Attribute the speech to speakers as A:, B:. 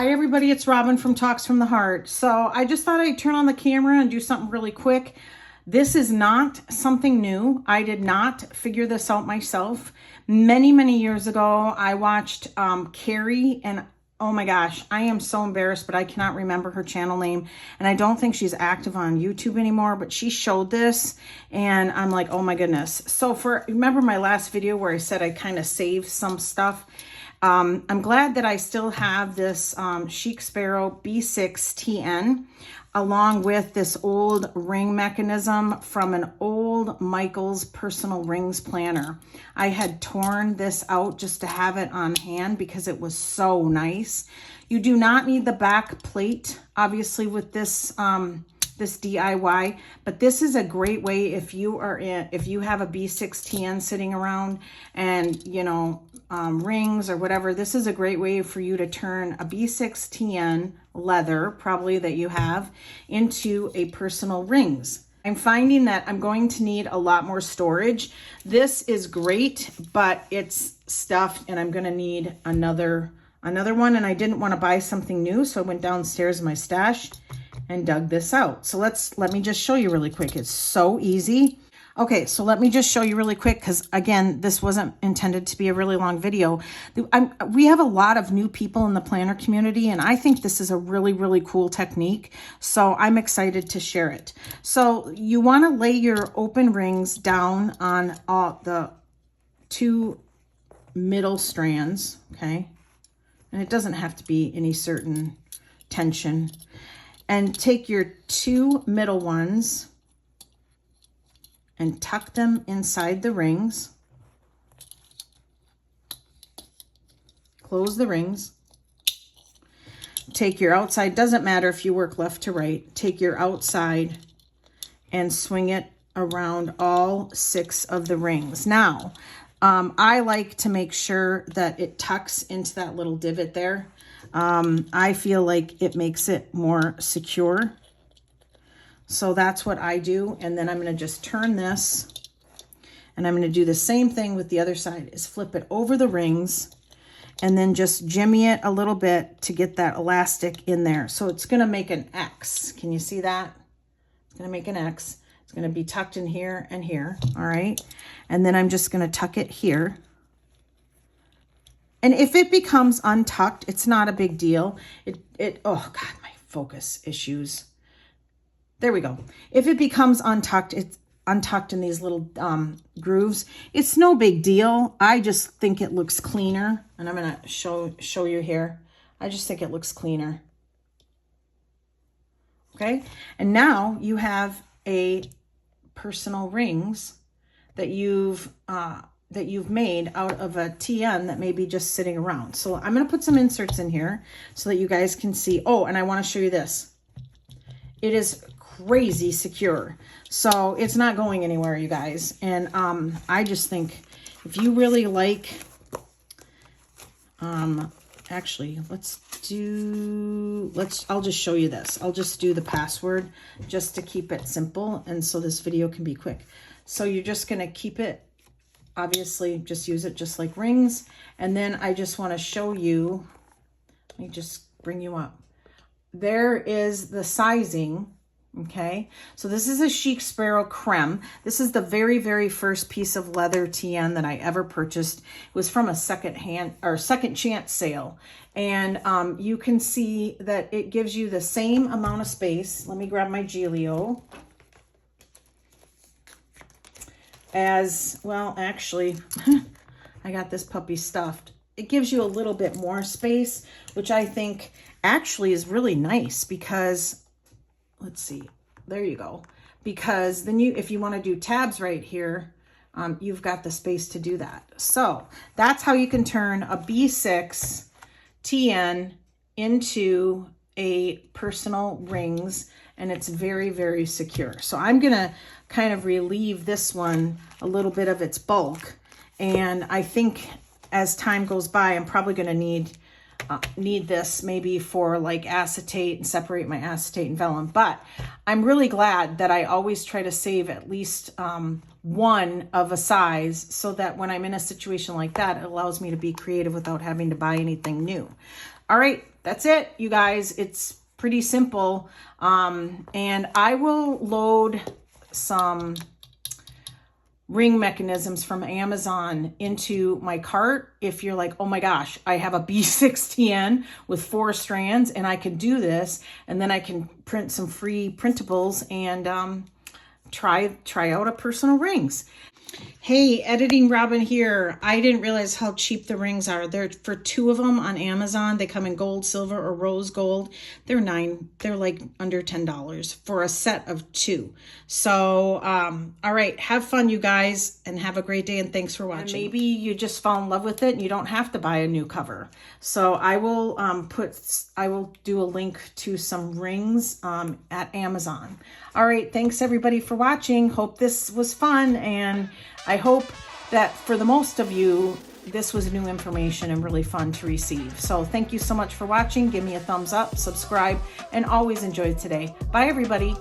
A: Hi everybody, it's Robin from Talks from the Heart. So I just thought I'd turn on the camera and do something really quick. This is not something new. I did not figure this out myself. Many years ago, I watched Carrie, and oh my gosh, I am so embarrassed, but I cannot remember her channel name. And I don't think she's active on YouTube anymore, but she showed this and I'm like, oh my goodness. So remember my last video where I said I kind of saved some stuff? I'm glad that I still have this Chic Sparrow B6TN along with this old ring mechanism from an old Michaels personal rings planner. I had torn this out just to have it on hand because it was so nice. You do not need the back plate, obviously, with this this DIY, but this is a great way if you have a B6TN sitting around and you know rings or whatever. This is a great way for you to turn a B6TN leather, probably that you have, into a personal rings. I'm finding that I'm going to need a lot more storage. This is great, but it's stuffed and I'm going to need another one, and I didn't want to buy something new, so I went downstairs in my stash and dug this out. So let me just show you really quick. It's so easy. Okay, so let me just show you really quick because, again, this wasn't intended to be a really long video. We have a lot of new people in the planner community, and I think this is a really cool technique. So I'm excited to share it. So you want to lay your open rings down on all the two middle strands, okay? And it doesn't have to be any certain tension. And take your two middle ones and tuck them inside the rings. Close the rings. Take your outside, doesn't matter if you work left to right, take your outside and swing it around all 6 of the rings. Now, I like to make sure that it tucks into that little divot there. I feel like it makes it more secure. So that's what I do. And then I'm going to just turn this, and I'm going to do the same thing with the other side, is flip it over the rings and then just jimmy it a little bit to get that elastic in there. So it's going to make an X. Can you see that? It's going to make an X. It's going to be tucked in here and here. All right. And then I'm just going to tuck it here. And if it becomes untucked, it's not a big deal. Oh God, my focus issues. There we go. If it becomes untucked, it's untucked in these little grooves. It's no big deal. I just think it looks cleaner. And I'm going to show you here. I just think it looks cleaner. Okay. And now you have a personal rings that you've made out of a TN that may be just sitting around. So I'm going to put some inserts in here so that you guys can see. Oh, and I want to show you this. It is crazy secure. So it's not going anywhere, you guys. And I just think if you really like, actually, I'll just show you this. I'll just do the password just to keep it simple. And so this video can be quick. So you're just going to keep it, obviously, just use it just like rings. And then I just want to show you, let me just bring you up. There is the sizing. Okay, so this is a Chic Sparrow Creme. This is the very first piece of leather TN that I ever purchased. It was from a second chance sale. And you can see that it gives you the same amount of space. Let me grab my Gilio. As well, actually, I got this puppy stuffed. It gives you a little bit more space, which I think actually is really nice because, let's see, there you go. Because then if you want to do tabs right here, you've got the space to do that. So that's how you can turn a B6 TN into a personal rings, and it's very secure. So I'm going to kind of relieve this one a little bit of its bulk. And I think as time goes by, I'm probably going to need this maybe for like acetate and separate my acetate and vellum. But I'm really glad that I always try to save at least one of a size so that when I'm in a situation like that, it allows me to be creative without having to buy anything new. All right, that's it, you guys. It's pretty simple. And I will load some ring mechanisms from Amazon into my cart. If you're like, oh my gosh, I have a B6TN with 4 strands and I can do this, and then I can print some free printables and try out a personal rings. Hey, Editing Robin here. I didn't realize how cheap the rings are. They're for 2 of them on Amazon. They come in gold, silver, or rose gold. They're like under $10 for a set of 2. So, all right, have fun, you guys, and have a great day, and thanks for watching. And maybe you just fall in love with it and you don't have to buy a new cover. So I will do a link to some rings at Amazon. All right, thanks everybody for watching. Hope this was fun, and I hope that for the most of you, this was new information and really fun to receive. So thank you so much for watching. Give me a thumbs up, subscribe, and always enjoy today. Bye, everybody.